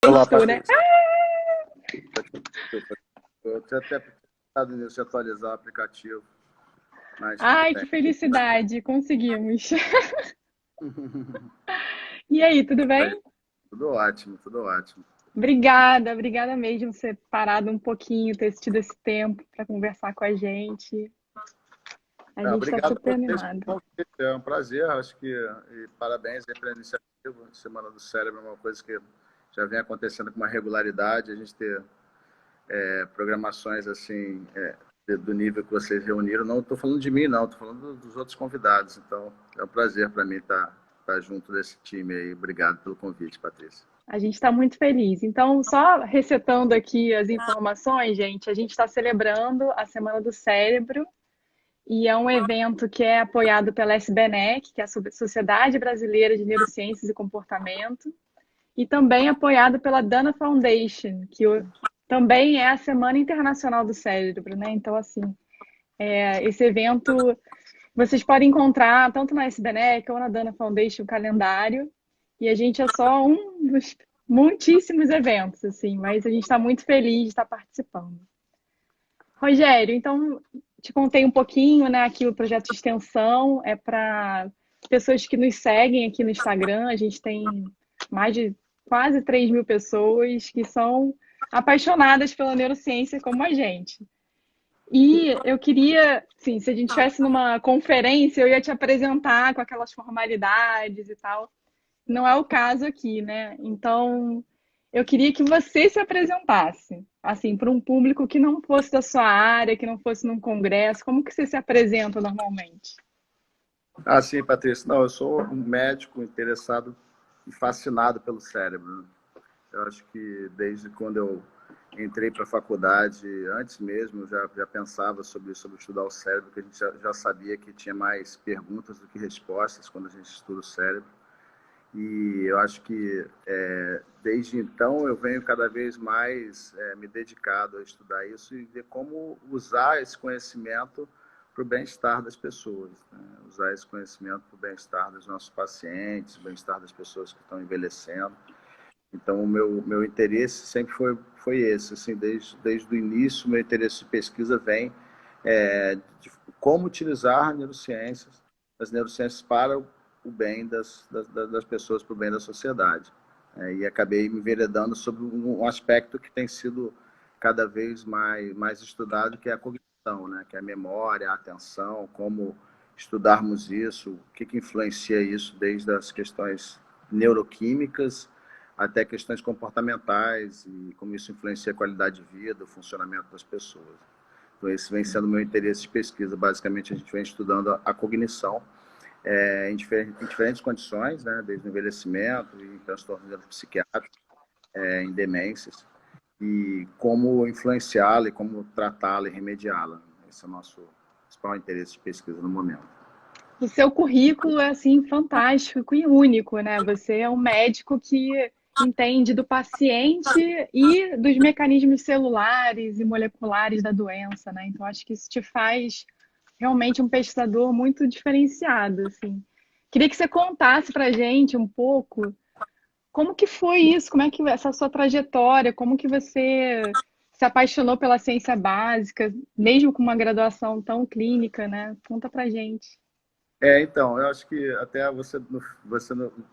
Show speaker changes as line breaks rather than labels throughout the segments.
Olá,
Estou, né?
Patrícia. Eu tinha até pensado nisso, de atualizar o aplicativo, mas tudo
Ai,
bem.
que felicidade, conseguimos. E aí, tudo
Aí,
bem?
tudo ótimo, tudo ótimo.
Obrigada, obrigada mesmo por ter parado um pouquinho, ter tido esse tempo para conversar com a gente. A gente está
Obrigado a
super
vocês
animado.
pelo convite, é um prazer, acho que, e parabéns aí pela iniciativa. Semana do Cérebro é uma coisa que já vem acontecendo com uma regularidade, a gente ter programações assim, do nível que vocês reuniram. Não estou falando de mim, não, estou falando dos outros convidados, então é um prazer para mim estar junto desse time aí. Obrigado pelo convite, Patrícia.
A gente está muito feliz. Então, só recetando aqui as informações, gente, a gente está celebrando a Semana do Cérebro e é um evento que é apoiado pela SBNEC, que é a Sociedade Brasileira de Neurociências e Comportamento, e também apoiado pela Dana Foundation, também é a Semana Internacional do Cérebro, né? Então, assim, esse evento vocês podem encontrar tanto na SBNEC ou na Dana Foundation o calendário, e a gente é só um dos muitíssimos eventos, assim, mas a gente está muito feliz de estar participando. Rogério, então, te contei um pouquinho, né, aqui o projeto de extensão é para pessoas que nos seguem aqui no Instagram, a gente tem mais de quase 3.000 pessoas que são apaixonadas pela neurociência como a gente. E eu queria, sim, se a gente estivesse numa conferência, eu ia te apresentar com aquelas formalidades e tal. Não é o caso aqui, né? Então, eu queria que você se apresentasse, assim, para um público que não fosse da sua área, que não fosse num congresso. Como que você se apresenta normalmente?
Ah, sim, Patrícia. Não, eu sou um médico interessado e fascinado pelo cérebro, né? Eu acho que desde quando eu entrei para a faculdade, antes mesmo, eu já pensava sobre estudar o cérebro, porque a gente já sabia que tinha mais perguntas do que respostas quando a gente estuda o cérebro. E eu acho que desde então eu venho cada vez mais me dedicado a estudar isso e ver como usar esse conhecimento para o bem-estar das pessoas, né? Usar esse conhecimento para o bem-estar dos nossos pacientes, bem-estar das pessoas que estão envelhecendo. Então, o meu interesse sempre foi esse, assim, desde o início, meu interesse de pesquisa vem de como utilizar as neurociências para o bem das pessoas, para o bem da sociedade. E acabei me enveredando sobre um aspecto que tem sido cada vez mais estudado, que é a cognição, né? Que é a memória, a atenção, como estudarmos isso, o que influencia isso, desde as questões neuroquímicas até questões comportamentais e como isso influencia a qualidade de vida, o funcionamento das pessoas. Então, esse vem sendo o meu interesse de pesquisa. Basicamente, a gente vem estudando a cognição em diferentes condições, né, desde o envelhecimento, em transtornos psiquiátricos, em demências, e como influenciá-la e como tratá-la e remediá-la. Esse é o nosso principal interesse de pesquisa no momento.
O seu currículo é assim fantástico e único, né? Você é um médico que entende do paciente e dos mecanismos celulares e moleculares da doença, né? Então acho que isso te faz realmente um pesquisador muito diferenciado, assim. Queria que você contasse para gente um pouco como que foi isso, como é que essa sua trajetória, como que você se apaixonou pela ciência básica, mesmo com uma graduação tão clínica, né? Conta pra gente.
Então, eu acho que até você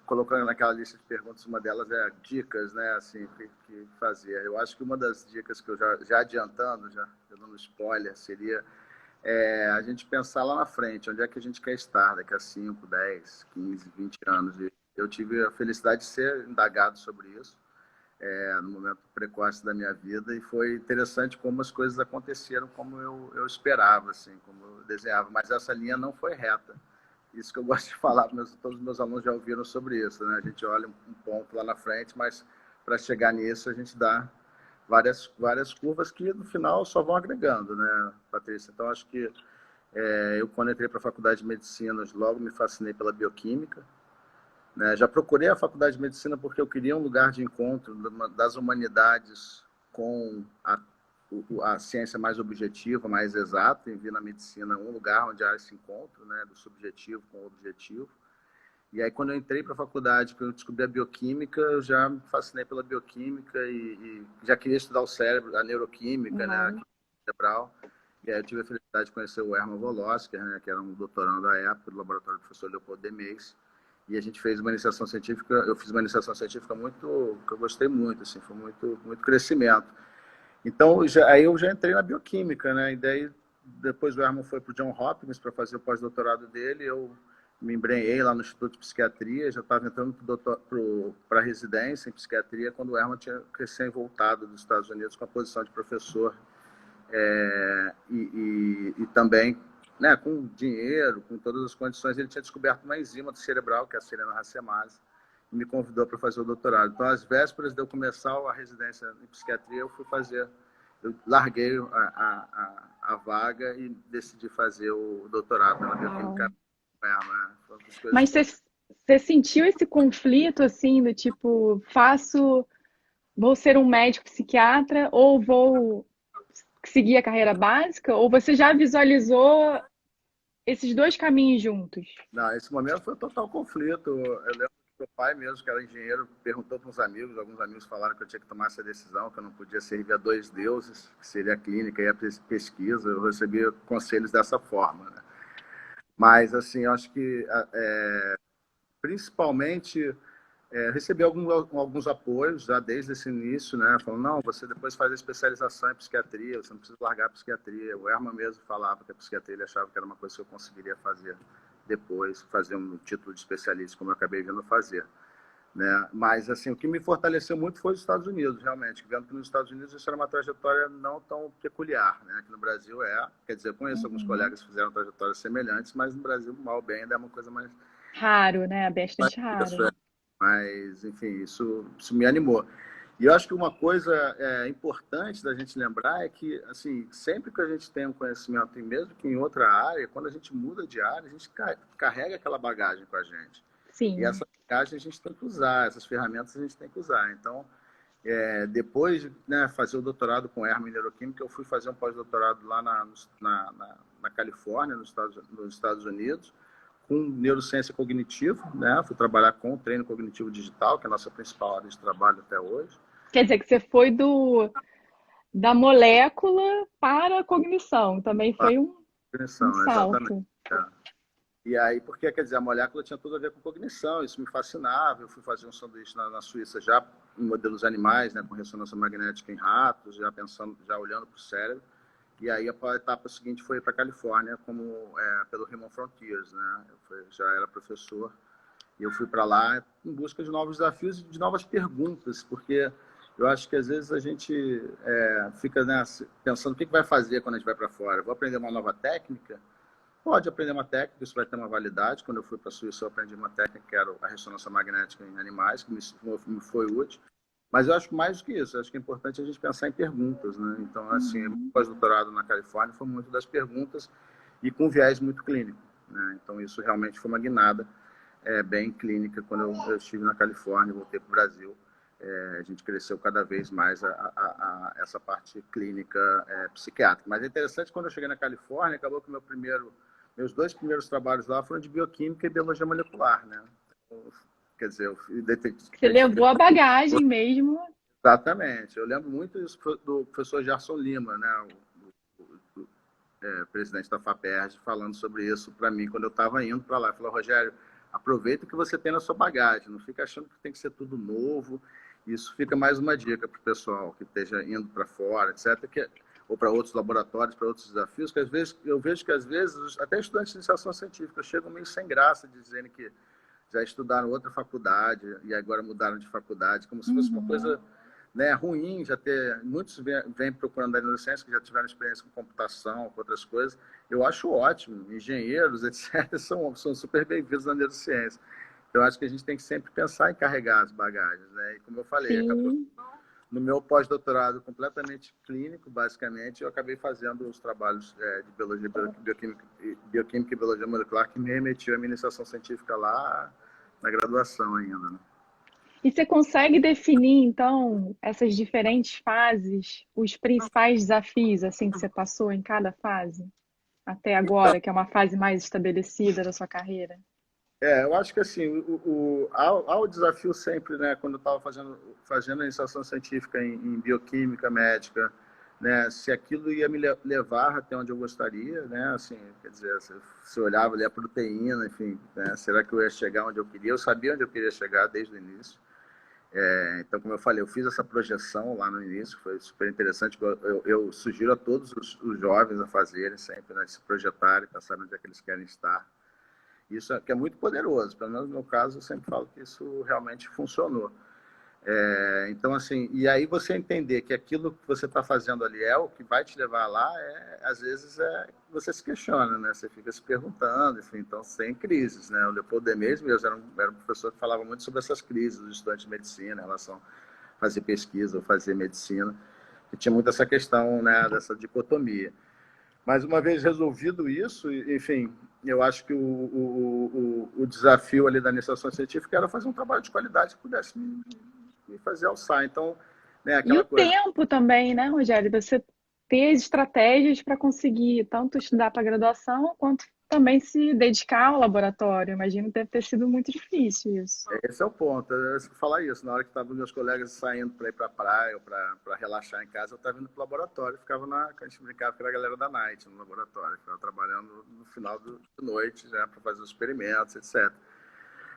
colocando naquela lista de perguntas, uma delas é dicas, né, assim, que fazer. Eu acho que uma das dicas que eu já adiantando, já dando spoiler, seria a gente pensar lá na frente, onde é que a gente quer estar daqui a 5, 10, 15, 20 anos. E eu tive a felicidade de ser indagado sobre isso no momento precoce da minha vida e foi interessante como as coisas aconteceram como eu esperava, assim, como eu desenhava. Mas essa linha não foi reta. Isso que eu gosto de falar, todos os meus alunos já ouviram sobre isso, né? A gente olha um ponto lá na frente, mas para chegar nisso a gente dá várias curvas que no final só vão agregando, né, Patrícia? Então acho que eu quando entrei para a faculdade de medicina, logo me fascinei pela bioquímica, né? Já procurei a faculdade de medicina porque eu queria um lugar de encontro das humanidades com a ciência mais objetiva, mais exata, e vi na medicina um lugar onde há esse encontro, né, do subjetivo com o objetivo. E aí, quando eu entrei para a faculdade, que eu descobri a bioquímica, eu já me fascinei pela bioquímica e já queria estudar o cérebro, a neuroquímica, né, a
Uhum.
química cerebral. E aí eu tive a felicidade de conhecer o Hermann Wolosker, né, que era um doutorando da época, do laboratório do professor Leopoldo Demeis. E a gente fez uma iniciação científica, eu fiz uma iniciação científica muito, que eu gostei muito, assim, foi muito crescimento. Então, aí eu já entrei na bioquímica, né? E daí, depois o Herman foi para o John Hopkins para fazer o pós-doutorado dele, eu me embrenhei lá no Instituto de Psiquiatria, já estava entrando para a residência em psiquiatria, quando o Herman tinha recém-voltado dos Estados Unidos com a posição de professor, e também, né, com dinheiro, com todas as condições, ele tinha descoberto uma enzima do cerebral, que é a serina racemase, e me convidou para fazer o doutorado. Então, às vésperas de eu começar a residência em psiquiatria, eu larguei a vaga e decidi fazer o doutorado na bioquímica.
Uau.
Foi uma das coisas
Mas
que eu...
você sentiu esse conflito assim do tipo, vou ser um médico psiquiatra ou vou seguir a carreira básica? Ou você já visualizou esses dois caminhos juntos?
Não, esse momento foi um total conflito. Eu lembro que meu pai mesmo, que era engenheiro, perguntou para uns amigos, alguns amigos falaram que eu tinha que tomar essa decisão, que eu não podia servir a dois deuses, que seria a clínica e a pesquisa. Eu recebia conselhos dessa forma, né? Mas, assim, eu acho que, principalmente, recebi alguns apoios já desde esse início, né? Falando, não, você depois faz a especialização em psiquiatria, você não precisa largar a psiquiatria. O Herman mesmo falava que a psiquiatria ele achava que era uma coisa que eu conseguiria fazer depois, fazer um título de especialista, como eu acabei vindo fazer. Né? Mas, assim, o que me fortaleceu muito foi os Estados Unidos, realmente, vendo que nos Estados Unidos isso era uma trajetória não tão peculiar, né? Aqui no Brasil quer dizer, eu conheço alguns
Uhum.
colegas que fizeram trajetórias semelhantes, mas no Brasil, mal ou bem, ainda é uma coisa
Raro, né?
mais
Bastante
isso,
raro.
mas, enfim, isso me animou. E eu acho que uma coisa importante da gente lembrar é que, assim, sempre que a gente tem um conhecimento, e mesmo que em outra área, quando a gente muda de área, a gente carrega aquela bagagem com a gente. E
Sim.
essa bagagem a gente tem que usar, essas ferramentas a gente tem que usar. Então, depois de, né, fazer o doutorado com Herman em Neuroquímica, eu fui fazer um pós-doutorado lá na Califórnia, nos Estados Unidos, com neurociência cognitiva, né? Fui trabalhar com treino cognitivo digital, que é a nossa principal área de trabalho até hoje.
Quer dizer que você foi da molécula para a cognição. Também
A
foi um
cognição, exatamente.
salto.
E aí, porque, quer dizer, a molécula tinha tudo a ver com cognição, isso me fascinava. Eu fui fazer um sanduíche na Suíça já em modelos animais, né, com ressonância magnética em ratos, já pensando, já olhando para o cérebro. E aí a etapa seguinte foi para a Califórnia, pelo Human Frontiers, né? Já era professor e eu fui para lá em busca de novos desafios e de novas perguntas, porque eu acho que às vezes a gente fica, né, pensando o que vai fazer quando a gente vai para fora. Vou aprender uma nova técnica? Pode aprender uma técnica, isso vai ter uma validade. Quando eu fui para a Suíça, eu aprendi uma técnica que era a ressonância magnética em animais, que me foi útil. Mas eu acho que mais do que isso, eu acho que é importante a gente pensar em perguntas, né? Então, assim, o
Uhum.
pós-doutorado na Califórnia foi muito das perguntas e com viés muito clínico, né? Então, isso realmente foi uma guinada bem clínica quando eu estive na Califórnia, voltei para o Brasil. A gente cresceu cada vez mais essa parte clínica psiquiátrica. Mas é interessante, quando eu cheguei na Califórnia, acabou que meus dois primeiros trabalhos lá foram de bioquímica e biologia molecular, né? Quer dizer, eu fui
Você levou a bagagem mesmo.
exatamente. Eu lembro muito isso do professor Gerson Lima, né? Presidente da FAPERJ, falando sobre isso para mim quando eu estava indo para lá. Ele falou, Rogério, aproveita o que você tem na sua bagagem, não fica achando que tem que ser tudo novo. Isso fica mais uma dica para o pessoal que esteja indo para fora, etc., ou para outros laboratórios, para outros desafios, que às vezes eu vejo que às vezes até estudantes de iniciação científica chegam meio sem graça, dizendo que já estudaram outra faculdade e agora mudaram de faculdade, como se fosse uma
Uhum.
coisa, né, ruim. Já ter muitos vêm procurando a neurociência que já tiveram experiência com computação, com outras coisas. Eu acho ótimo. Engenheiros, etc., são super bem-vindos na neurociência. Então, acho que a gente tem que sempre pensar em carregar as bagagens, né? E como eu falei, acabou
Sim.
no meu pós-doutorado completamente clínico, basicamente, eu acabei fazendo os trabalhos de biologia, bioquímica e biologia molecular que me remetiu à minha iniciação científica lá na graduação ainda, né?
E você consegue definir, então, essas diferentes fases, os principais desafios assim que você passou em cada fase, até
Então,
agora, que é uma fase mais estabelecida da sua carreira?
Eu acho que assim, há o desafio sempre, né, quando eu estava fazendo a iniciação científica em bioquímica médica, né, se aquilo ia me levar até onde eu gostaria, né, assim, quer dizer, se eu olhava ali a proteína, enfim, né, será que eu ia chegar onde eu queria? Eu sabia onde eu queria chegar desde o início. Então, como eu falei, eu fiz essa projeção lá no início, foi super interessante. Eu sugiro a todos os jovens a fazerem sempre, né, se projetarem, pensarem onde é que eles querem estar. Isso que é muito poderoso, pelo menos no meu caso, eu sempre falo que isso realmente funcionou. Então, assim, e aí você entender que aquilo que você está fazendo ali é o que vai te levar lá, às vezes você se questiona, né? Você fica se perguntando, enfim, então sem crises, né? O Leopoldo Demers mesmo era um professor que falava muito sobre essas crises dos estudantes de medicina em relação a fazer pesquisa ou fazer medicina, que tinha muito essa questão, né, dessa dicotomia. Mas uma vez resolvido isso, enfim, eu acho que o desafio ali da iniciação científica era fazer um trabalho de qualidade que pudesse me fazer alçar. Então, né,
E
aquela
o
coisa.
tempo também, né, Rogério? Você ter as estratégias para conseguir tanto estudar para a graduação, quanto também se dedicar ao laboratório. Imagino que deve ter sido muito difícil isso.
Esse é o ponto. Eu falar isso. Na hora que estavam meus colegas saindo para ir para a praia ou para relaxar em casa, eu estava indo para o laboratório. Ficava a gente brincava que era a galera da night no laboratório. Ficava trabalhando no final da noite já para fazer os experimentos, etc.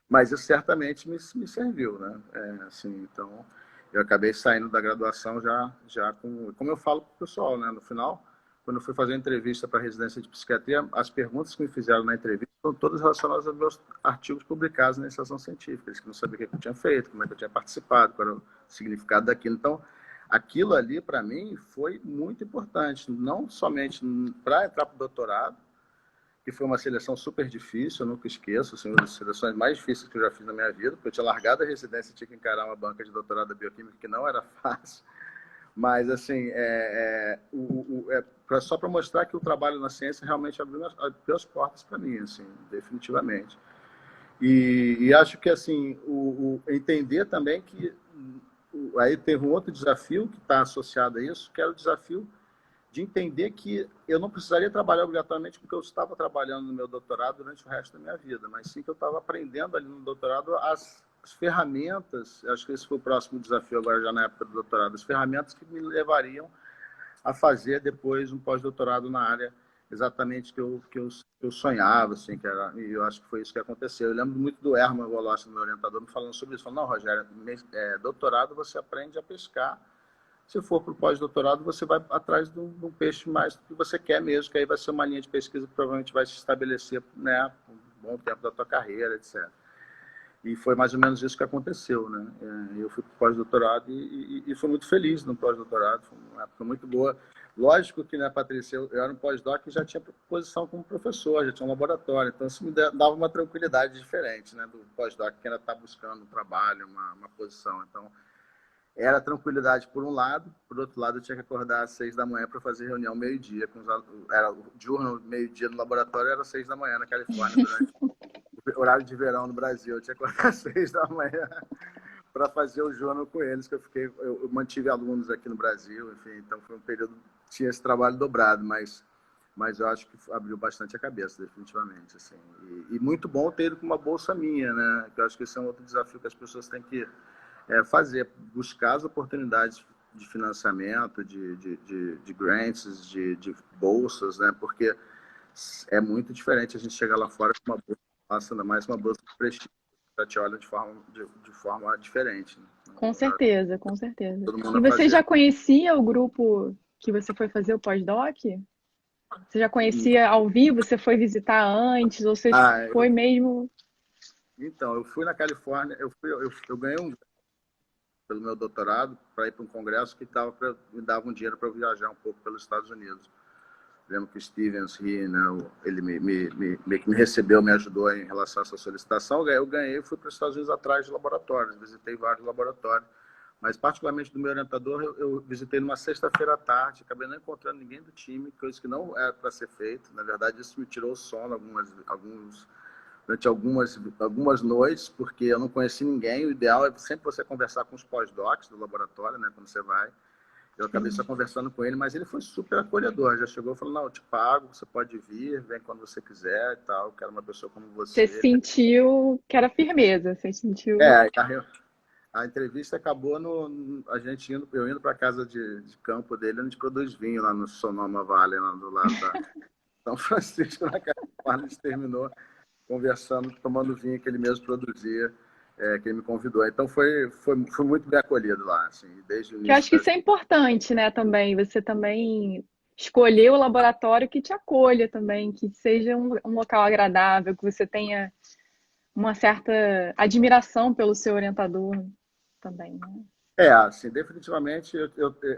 Mas isso certamente me serviu, né? Assim, então, eu acabei saindo da graduação já como eu falo para o pessoal, né? No final, quando eu fui fazer a entrevista para a residência de psiquiatria, as perguntas que me fizeram na entrevista foram todas relacionadas aos meus artigos publicados na iniciação científica. Eles queriam saber o que eu tinha feito, como é que eu tinha participado, qual era o significado daquilo. Então, aquilo ali, para mim, foi muito importante, não somente para entrar para o doutorado, que foi uma seleção super difícil, eu nunca esqueço, assim, uma das seleções mais difíceis que eu já fiz na minha vida, porque eu tinha largado a residência e tinha que encarar uma banca de doutorado da bioquímica que não era fácil, mas, assim, só para mostrar que o trabalho na ciência realmente abriu as portas para mim, assim, definitivamente. E acho que, assim, entender também que aí teve um outro desafio que está associado a isso, que era o desafio de entender que eu não precisaria trabalhar obrigatoriamente porque eu estava trabalhando no meu doutorado durante o resto da minha vida, mas sim que eu estava aprendendo ali no doutorado as ferramentas, acho que esse foi o próximo desafio agora já na época do doutorado, as ferramentas que me levariam a fazer depois um pós-doutorado na área exatamente que eu sonhava, assim, e eu acho que foi isso que aconteceu. Eu lembro muito do Herman Wolossi, meu orientador, me falando sobre isso, falando, não, Rogério, doutorado você aprende a pescar. Se for para o pós-doutorado, você vai atrás de um peixe mais que você quer mesmo, que aí vai ser uma linha de pesquisa que provavelmente vai se estabelecer, né, por um bom tempo da tua carreira, etc. E foi mais ou menos isso que aconteceu, né? Eu fui para o pós-doutorado e fui muito feliz no pós-doutorado, foi uma época muito boa. Lógico que, né, Patrícia, eu era um pós-doc e já tinha posição como professor, já tinha um laboratório, então isso me dava uma tranquilidade diferente, né, do pós-doc que ainda está buscando um trabalho, uma posição. Então, era tranquilidade por um lado, por outro lado eu tinha que acordar às 6 da manhã para fazer reunião meio-dia com os alunos. Era o diurno, meio-dia no laboratório, era 6 da manhã na Califórnia, durante o horário de verão no Brasil. Eu tinha que acordar às 6 da manhã para fazer o jornal com eles, que eu mantive alunos aqui no Brasil, enfim, então foi um período, tinha esse trabalho dobrado, mas eu acho que abriu bastante a cabeça, definitivamente, assim. E muito bom ter ido com uma bolsa minha, né, que eu acho que esse é um outro desafio que as pessoas têm que fazer, buscar as oportunidades de financiamento, de grants, de bolsas, né? Porque é muito diferente a gente chegar lá fora com uma bolsa, ainda mais uma bolsa de prestígio, já te olha de forma diferente. Né?
Com certeza, com certeza.
Todo mundo
E
a
você
fazer.
já conhecia o grupo que você foi fazer o pós-doc? Você já conhecia ao vivo? Você foi visitar antes? Ou você
Ah,
foi mesmo?
então, eu fui na Califórnia, eu ganhei pelo meu doutorado para ir para um congresso que me dava um dinheiro para eu viajar um pouco pelos Estados Unidos. Lembro que o Stevens Ri, né, ele me recebeu, me ajudou em relação a essa solicitação. Eu ganhei e fui para os Estados Unidos atrás de laboratórios, visitei vários laboratórios. Mas, particularmente do meu orientador, eu visitei numa sexta-feira à tarde, acabei não encontrando ninguém do time, coisa que não era para ser feito. Na verdade, isso me tirou o sono durante algumas noites, porque eu não conheci ninguém. O ideal é sempre você conversar com os pós-docs do laboratório, né, quando você vai. Eu acabei só
Sim.
conversando com ele, mas ele foi super acolhedor. Já chegou e falou, não, eu te pago, você pode vir, vem quando você quiser e tal. Eu quero uma pessoa como
Você
você.
sentiu que era firmeza, você sentiu.
É, a entrevista acabou a gente eu indo para casa de campo dele, onde produz vinho lá no Sonoma Valley, lá do lado da São Francisco, na Califórnia. A gente terminou conversando, tomando vinho que ele mesmo produzia, que ele me convidou. Então foi muito bem acolhido lá, assim, desde o
Que eu
início
acho que
das.
isso é importante, né, também. Você também escolher o laboratório que te acolha também, que seja um local agradável, que você tenha uma certa admiração pelo seu orientador também, né?
Assim, definitivamente,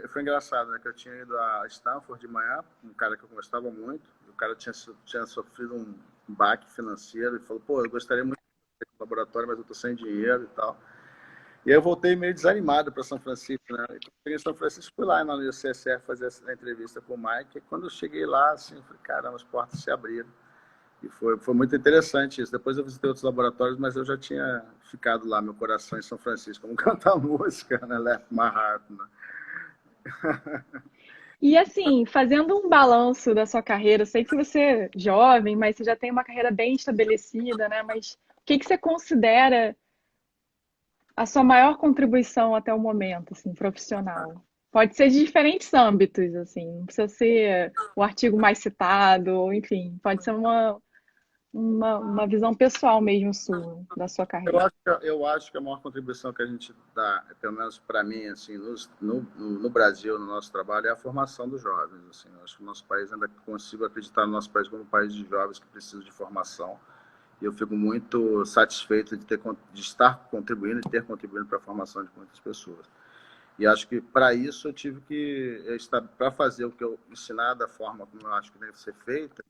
foi engraçado, né, que eu tinha ido a Stanford de manhã, um cara que eu gostava muito, o cara tinha sofrido um baque financeiro e falou, pô, eu gostaria muito de ter um laboratório, mas eu tô sem dinheiro e tal. E aí eu voltei meio desanimado para São Francisco, né? E quando eu cheguei em São Francisco, fui lá na UCSF fazer essa entrevista com o Mike, e quando eu cheguei lá, assim, eu falei, caramba, as portas se abriram. E foi muito interessante isso. Depois eu visitei outros laboratórios, mas eu já tinha ficado lá, meu coração em São Francisco, como cantar música, né? Left My Heart, né?
E assim, fazendo um balanço da sua carreira, eu sei que você é jovem, mas você já tem uma carreira bem estabelecida, né? Mas o que que você considera a sua maior contribuição até o momento, assim, profissional? Pode ser de diferentes âmbitos, assim, não precisa ser o artigo mais citado, ou enfim, pode ser uma visão pessoal mesmo sua, da sua
Eu
carreira.
acho, eu acho que a maior contribuição que a gente dá, pelo menos para mim, assim, no Brasil, no nosso trabalho, é a formação dos jovens. Assim. Eu acho que o nosso país ainda consigo acreditar no nosso país como um país de jovens que precisam de formação. E eu fico muito satisfeito de estar contribuindo, de ter contribuído para a formação de muitas pessoas. E acho que para isso eu tive que estar para fazer o que eu ensinar da forma como eu acho que deve ser feita.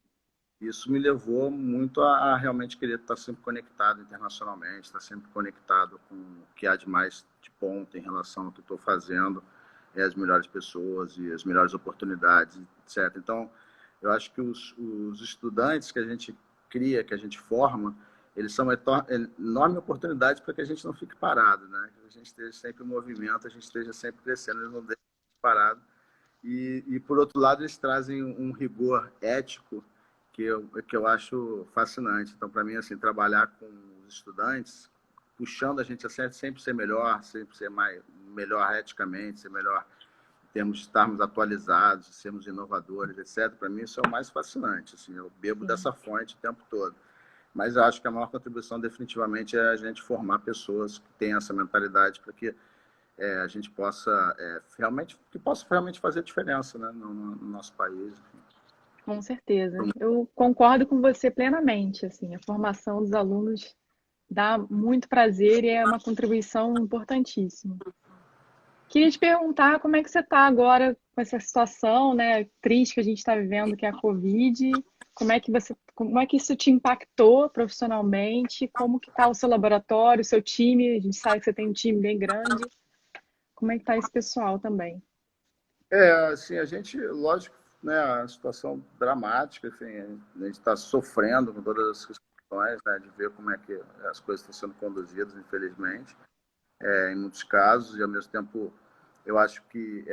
Isso me levou muito a realmente querer estar sempre conectado internacionalmente, estar sempre conectado com o que há de mais de ponta em relação ao que estou fazendo, as melhores pessoas e as melhores oportunidades, etc. Então, eu acho que os estudantes que a gente cria, que a gente forma, eles são uma enorme oportunidade para que a gente não fique parado, né? Que a gente esteja sempre em movimento, a gente esteja sempre crescendo, eles não deixem parado. Por outro lado, eles trazem um rigor ético que eu acho fascinante. Então, para mim, assim, trabalhar com os estudantes, puxando a gente a sempre ser melhor, sempre ser melhor eticamente, ser melhor em termos de estarmos atualizados, sermos inovadores, etc. Para mim, isso é o mais fascinante. Assim, eu bebo
Sim,
dessa fonte o tempo todo. Mas eu acho que a maior contribuição, definitivamente, é a gente formar pessoas que têm essa mentalidade para que a gente possa realmente fazer diferença, né, no nosso país. Enfim.
com certeza. Eu concordo com você plenamente, assim, a formação dos alunos dá muito prazer e é uma contribuição importantíssima. Queria te perguntar como é que você está agora com essa situação, né, triste que a gente está vivendo, que é a Covid. Como é que isso te impactou profissionalmente? Como que está o seu laboratório, o seu time? A gente sabe que você tem um time bem grande. Como é que está esse pessoal também?
Assim, a gente, lógico, né, a situação dramática, enfim, a gente está sofrendo com todas as questões, né, de ver como é que as coisas estão sendo conduzidas, infelizmente, em muitos casos, e ao mesmo tempo eu acho que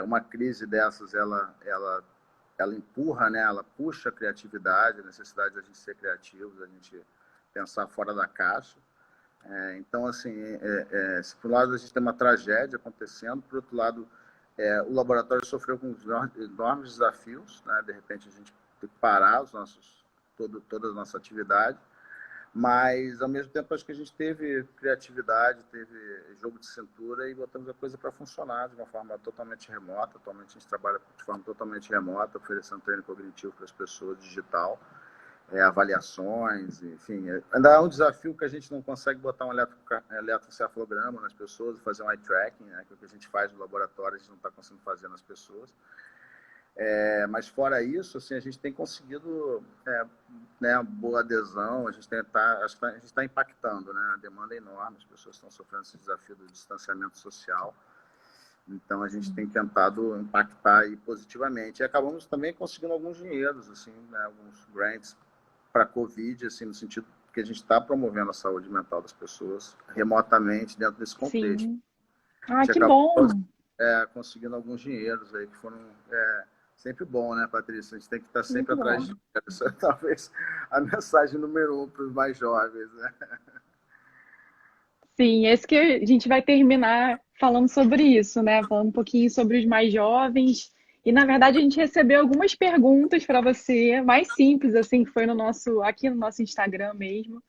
uma crise dessas, ela empurra, né, ela puxa a criatividade, a necessidade de a gente ser criativos, a gente pensar fora da caixa. Então, assim, se por um lado a gente tem uma tragédia acontecendo, por outro lado, o laboratório sofreu com enormes desafios, né? De repente a gente tem que parar toda a nossa atividade, mas ao mesmo tempo acho que a gente teve criatividade, teve jogo de cintura e botamos a coisa para funcionar de uma forma totalmente remota. Atualmente a gente trabalha de forma totalmente remota, oferecendo treino cognitivo para as pessoas, digital, avaliações, enfim. Ainda há um desafio que a gente não consegue botar um eletroencefalograma nas pessoas, fazer um eye tracking, né, que é o que a gente faz no laboratório, a gente não está conseguindo fazer nas pessoas. Mas fora isso, assim, a gente tem conseguido né, boa adesão, acho que a gente está impactando, né? A demanda é enorme, as pessoas estão sofrendo esse desafio do distanciamento social. Então a gente tem tentado impactar aí positivamente. E acabamos também conseguindo alguns dinheiros, assim, né, alguns grants para a Covid, assim, no sentido que a gente está promovendo a saúde mental das pessoas remotamente dentro desse contexto.
Sim.
A
Ah,
gente
que
acabou,
bom!
conseguindo alguns dinheiros aí que foram sempre bom, né, Patrícia? A gente tem que estar sempre
Muito
atrás
bom.
de dinheiro. Essa é talvez a mensagem número 1 para os mais jovens, né?
Sim, esse que a gente vai terminar falando sobre isso, né? Falando um pouquinho sobre os mais jovens. E na verdade a gente recebeu algumas perguntas para você, mais simples assim, que foi no nosso aqui no nosso Instagram mesmo.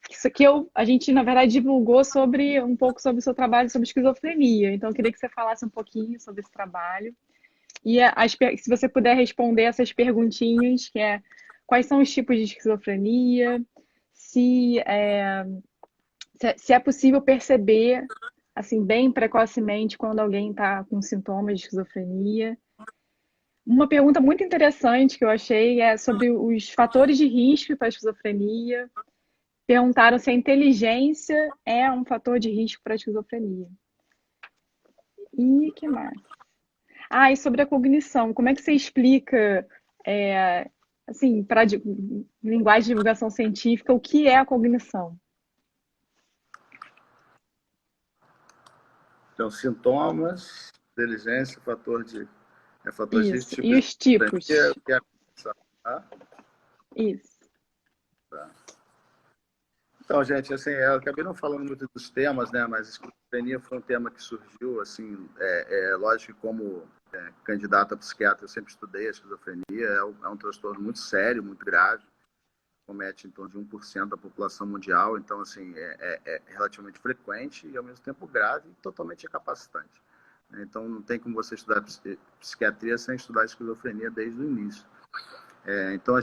Isso aqui a gente na verdade divulgou sobre um pouco sobre o seu trabalho sobre esquizofrenia. Então eu queria que você falasse um pouquinho sobre esse trabalho. E se você puder responder essas perguntinhas, que é quais são os tipos de esquizofrenia, se se é possível perceber, assim, bem precocemente quando alguém está com sintomas de esquizofrenia. Uma pergunta muito interessante que eu achei é sobre os fatores de risco para a esquizofrenia. Perguntaram se a inteligência é um fator de risco para a esquizofrenia. E que mais? Ah, e sobre a cognição, como é que você explica, assim, para linguagem de divulgação científica, o que é a cognição?
Então, sintomas, inteligência, fator de risco,
Isso.
tipo
E
de
os tipos?
esquizofrenia, o que é a condição, tá?
Isso.
Então, gente, assim, eu acabei não falando muito dos temas, né? Mas esquizofrenia foi um tema que surgiu, assim, lógico que como candidato a psiquiatra eu sempre estudei a esquizofrenia, é um transtorno muito sério, muito grave, comete em torno de 1% da população mundial, então, assim, é relativamente frequente e, ao mesmo tempo, grave e totalmente incapacitante. Então, não tem como você estudar psiquiatria sem estudar esquizofrenia desde o início. Então,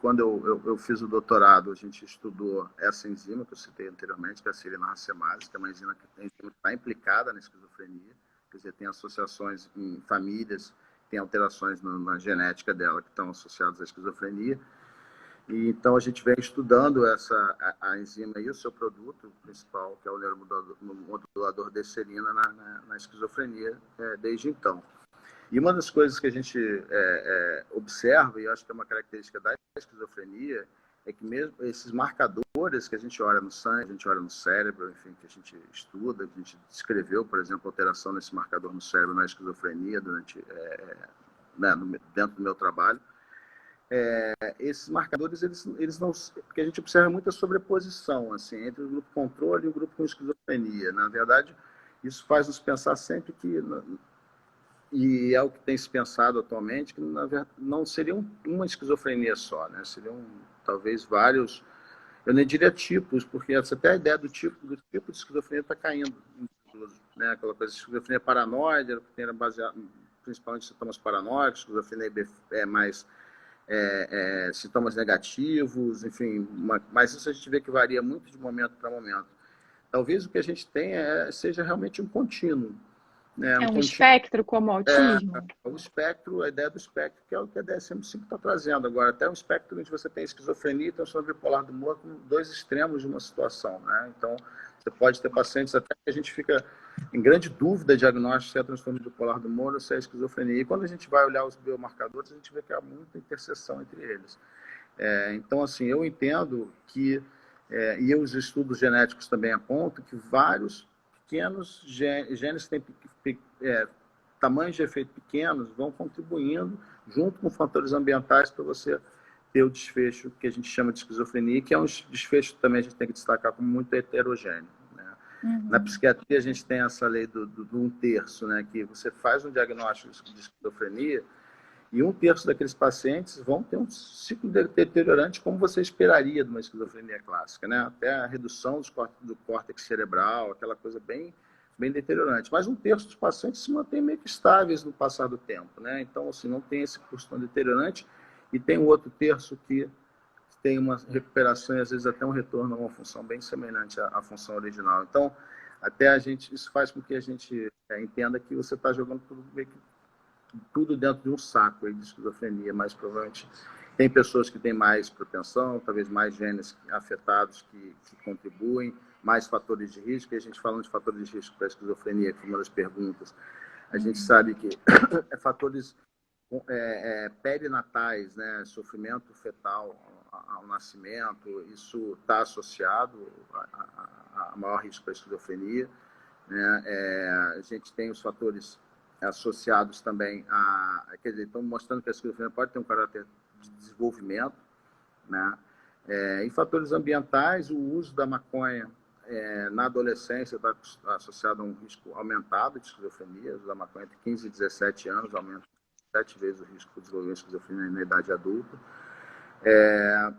quando eu fiz o doutorado, a gente estudou essa enzima que eu citei anteriormente, que é a serina racemase, que é uma enzima que está implicada na esquizofrenia, quer dizer, tem associações em famílias, tem alterações na genética dela que estão associadas à esquizofrenia. E, então, a gente vem estudando a enzima e o seu produto principal, que é o neuromodulador de serina na esquizofrenia, desde então. E uma das coisas que a gente observa, e eu acho que é uma característica da esquizofrenia, é que mesmo esses marcadores que a gente olha no sangue, a gente olha no cérebro, enfim, que a gente estuda, que a gente descreveu, por exemplo, alteração nesse marcador no cérebro na esquizofrenia dentro do meu trabalho, esses marcadores, eles não... Porque a gente observa muita sobreposição, assim, entre o grupo controle e o grupo com esquizofrenia. Na verdade, isso faz nos pensar sempre que... E é o que tem se pensado atualmente, que na verdade não seria uma esquizofrenia só, né? Seriam talvez vários, eu nem diria tipos, porque até a ideia do tipo de esquizofrenia está caindo, né? Aquela coisa de esquizofrenia paranoide, que era baseado principalmente em sintomas paranoicos, esquizofrenia mais sintomas negativos, enfim, mas isso a gente vê que varia muito de momento para momento. Talvez o que a gente tenha seja realmente um contínuo, né?
É
Um
um
contínuo.
espectro como autismo?
O espectro, a ideia do espectro, que é o que a DSM-5 está trazendo agora. Até um espectro onde você tem esquizofrenia e transtorno bipolar do humor com dois extremos de uma situação, né? Então, você pode ter pacientes até que a gente fica em grande dúvida diagnóstico se é transtorno bipolar do humor ou se é esquizofrenia. E quando a gente vai olhar os biomarcadores, a gente vê que há muita interseção entre eles. Então, assim, eu entendo que, e os estudos genéticos também apontam, que vários pequenos genes que têm tamanhos de efeito pequenos vão contribuindo junto com fatores ambientais para você ter o desfecho que a gente chama de esquizofrenia, que é um desfecho que também a gente tem que destacar como muito heterogêneo, né? Na psiquiatria a gente tem essa lei do 1/3, né, que você faz um diagnóstico de esquizofrenia e 1/3 daqueles pacientes vão ter um ciclo deteriorante como você esperaria de uma esquizofrenia clássica, né? Até a redução do córtex cerebral, aquela coisa bem deteriorante. Mas 1/3 dos pacientes se mantêm meio que estáveis no passar do tempo, né? Então, assim, não tem esse curso tão deteriorante e tem o outro terço que tem uma recuperação e às vezes até um retorno a uma função bem semelhante à função original. Então, isso faz com que a gente entenda que você está jogando tudo dentro de um saco aí de esquizofrenia, mas provavelmente tem pessoas que têm mais propensão, talvez mais genes afetados que contribuem, mais fatores de risco, e a gente falando de fatores de risco para a esquizofrenia, que foi uma das perguntas, a gente sabe que fatores perinatais, né, sofrimento fetal ao nascimento, isso está associado a maior risco para a esquizofrenia. né? A gente tem os fatores associados também quer dizer, estão mostrando que a esquizofrenia pode ter um caráter de desenvolvimento, né? E fatores ambientais, o uso da maconha na adolescência está associado a um risco aumentado de esquizofrenia. O uso da maconha entre 15 e 17 anos aumenta 7 vezes o risco de desenvolver esquizofrenia na idade adulta.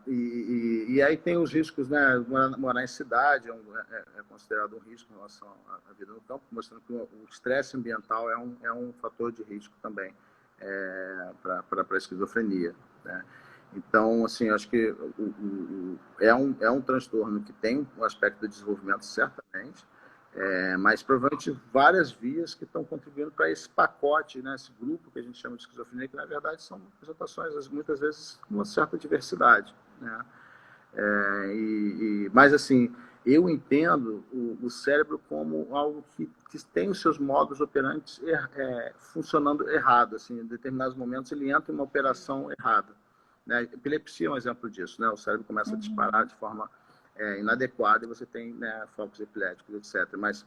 E aí tem os riscos, né? Morar em cidade é considerado um risco em relação à vida no campo, mostrando que o estresse ambiental é um fator de risco também para a esquizofrenia, né? Então, assim, acho que é um transtorno que tem um aspecto de desenvolvimento, certamente, mas provavelmente várias vias que estão contribuindo para esse pacote, né, esse grupo que a gente chama de esquizofrenia, que na verdade são apresentações, muitas vezes, com uma certa diversidade, né? Mas, assim, eu entendo o cérebro como algo que tem os seus modos operantes funcionando errado. Assim, em determinados momentos ele entra em uma operação errada, né? Epilepsia é um exemplo disso, né? O cérebro começa a disparar de forma inadequada e você tem, né, focos epiléticos, etc. Mas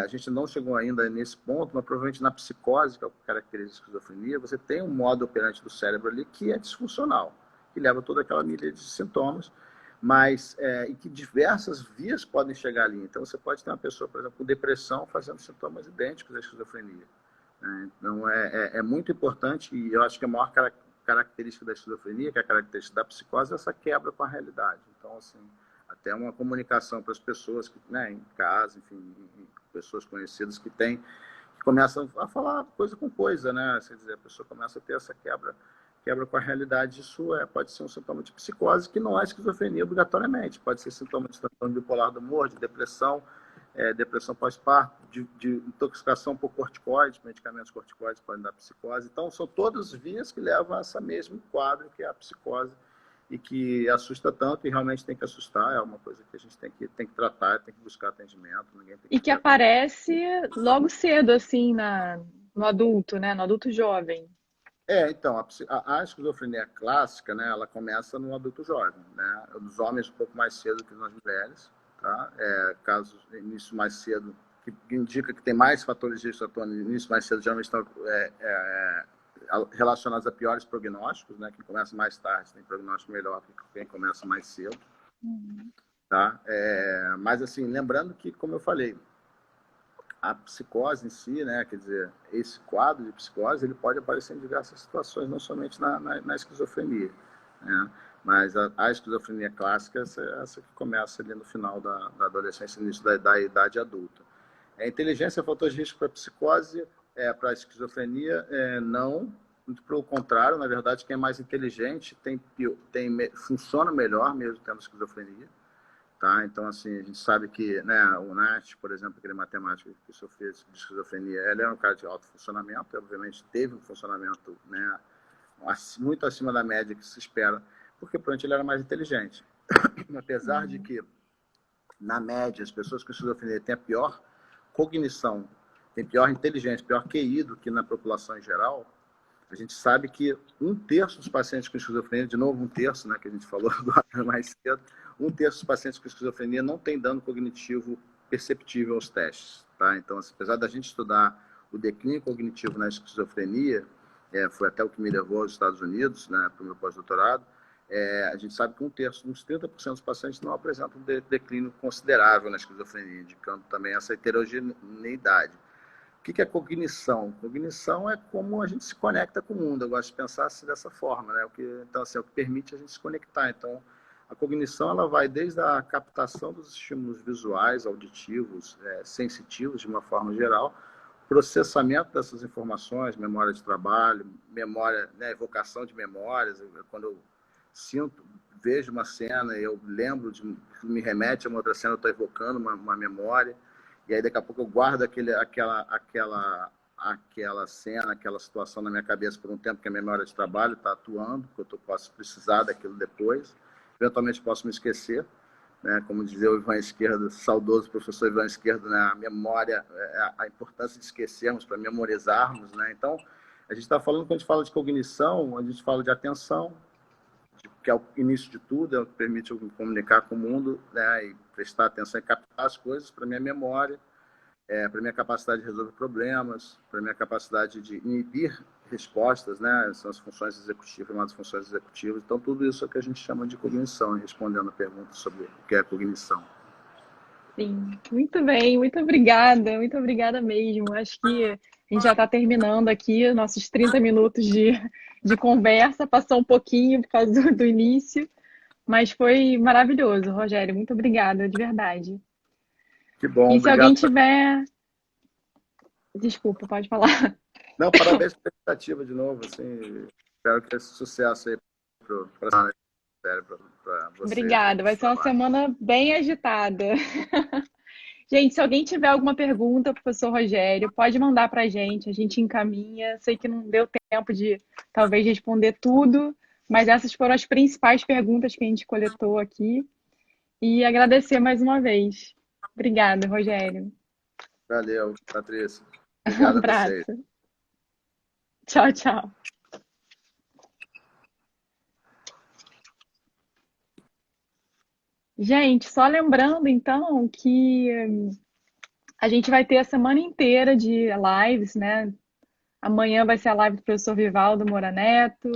a gente não chegou ainda nesse ponto, mas provavelmente na psicose, que é o que caracteriza a esquizofrenia, você tem um modo operante do cérebro ali que é disfuncional, que leva toda aquela milha de sintomas, mas e que diversas vias podem chegar ali. Então, você pode ter uma pessoa, por exemplo, com depressão fazendo sintomas idênticos à esquizofrenia, né? Então, é muito importante, e eu acho que a maior característica da esquizofrenia, que é a característica da psicose, é essa quebra com a realidade. Então, assim, até uma comunicação para as pessoas que, né, em casa, enfim, pessoas conhecidas que começam a falar coisa com coisa, né? Quer dizer, a pessoa começa a ter essa quebra com a realidade. Isso pode ser um sintoma de psicose, que não é esquizofrenia obrigatoriamente. Pode ser sintoma de transtorno bipolar do humor, de depressão, depressão pós-parto, de intoxicação por corticoides, medicamentos corticoides podem dar psicose. Então, são todas vias que levam a esse mesmo quadro, que é a psicose, e que assusta tanto, e realmente tem que assustar. É uma coisa que a gente tem que tratar, tem que buscar atendimento. Ninguém tem que
E que
ficar...
aparece logo cedo, assim, no adulto, né? No adulto jovem.
Então, a esquizofrenia clássica, né, ela começa no adulto jovem, né? Nos homens um pouco mais cedo que nas mulheres, tá? Casos início mais cedo, que indica que tem mais fatores de risco atuando início mais cedo, geralmente estão relacionados a piores prognósticos, né? Quem começa mais tarde tem prognóstico melhor que quem começa mais cedo, tá? Mas, assim, lembrando que, como eu falei, a psicose em si, né, quer dizer, esse quadro de psicose, ele pode aparecer em diversas situações, não somente na esquizofrenia, né? Mas a esquizofrenia clássica é essa que começa ali no final da adolescência, início da idade adulta. A inteligência é fator de risco para a psicose, para a esquizofrenia, não, muito pelo contrário. Na verdade, quem é mais inteligente funciona melhor mesmo tendo esquizofrenia. Tá? Então, assim, a gente sabe que, né, o Nash, por exemplo, aquele matemático que sofreu de esquizofrenia, ele é um cara de alto funcionamento, obviamente teve um funcionamento, né, muito acima da média que se espera, porque pronto, ele era mais inteligente. Apesar de que, na média, as pessoas com esquizofrenia têm a pior cognição, têm pior inteligência, pior QI do que na população em geral, a gente sabe que um terço dos pacientes com esquizofrenia, de novo um terço, né, que a gente falou mais cedo, um terço dos pacientes com esquizofrenia não tem dano cognitivo perceptível aos testes, tá? Então, assim, apesar da gente estudar o declínio cognitivo na esquizofrenia, foi até o que me levou aos Estados Unidos, né, para o meu pós-doutorado, a gente sabe que um terço, uns 30% dos pacientes não apresentam declínio considerável na esquizofrenia, indicando também essa heterogeneidade. O que é cognição? Cognição é como a gente se conecta com o mundo. Eu gosto de pensar assim, dessa forma, né? Então, assim, é o que permite a gente se conectar. Então, a cognição ela vai desde a captação dos estímulos visuais, auditivos, sensitivos, de uma forma geral, processamento dessas informações, memória de trabalho, memória, né, evocação de memórias. Quando eu vejo uma cena, eu lembro, me remete a uma outra cena, eu estou evocando uma memória. E aí, daqui a pouco, eu guardo aquela cena, aquela situação na minha cabeça por um tempo que a memória de trabalho está atuando, que eu posso precisar daquilo depois. Eventualmente, posso me esquecer, né? Como dizia o Ivan Esquerdo, saudoso professor Ivan Esquerdo, né? A memória, a importância de esquecermos para memorizarmos, né? Então, a gente está falando, quando a gente fala de cognição, a gente fala de atenção, que é o início de tudo, é o que permite eu me comunicar com o mundo, né, e prestar atenção e captar as coisas para minha memória, para minha capacidade de resolver problemas, para minha capacidade de inibir respostas, né? São as funções executivas, chamadas funções executivas. Então, tudo isso é o que a gente chama de cognição, respondendo a pergunta sobre o que é cognição.
Sim, muito bem, muito obrigada mesmo. Acho que a gente já está terminando aqui nossos 30 minutos de conversa, passou um pouquinho por causa do início, mas foi maravilhoso, Rogério. Muito obrigada, de verdade.
Que bom,
E se alguém
obrigado.
tiver. Desculpa, pode falar.
Não, parabéns pela expectativa de novo. Assim, espero que esse sucesso aí para vocês aí
Obrigada, vai
nesse
ser uma
trabalho.
semana bem agitada. Gente, se alguém tiver alguma pergunta, professor Rogério, pode mandar para a gente encaminha. Sei que não deu tempo de talvez responder tudo, mas essas foram as principais perguntas que a gente coletou aqui. E agradecer mais uma vez. Obrigada, Rogério.
Valeu, Patrícia.
Um
Obrigado a vocês.
abraço. Tchau, tchau. Gente, só lembrando então que a gente vai ter a semana inteira de lives, né? Amanhã vai ser a live do professor Vivaldo Moura Neto.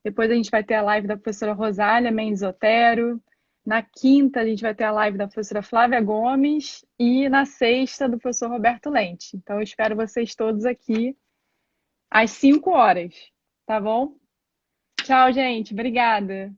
Depois a gente vai ter a live da professora Rosália Mendes Otero. Na quinta, a gente vai ter a live da professora Flávia Gomes. E na sexta, do professor Roberto Lente. Então, eu espero vocês todos aqui às 5 horas. Tá bom? Tchau, gente. Obrigada.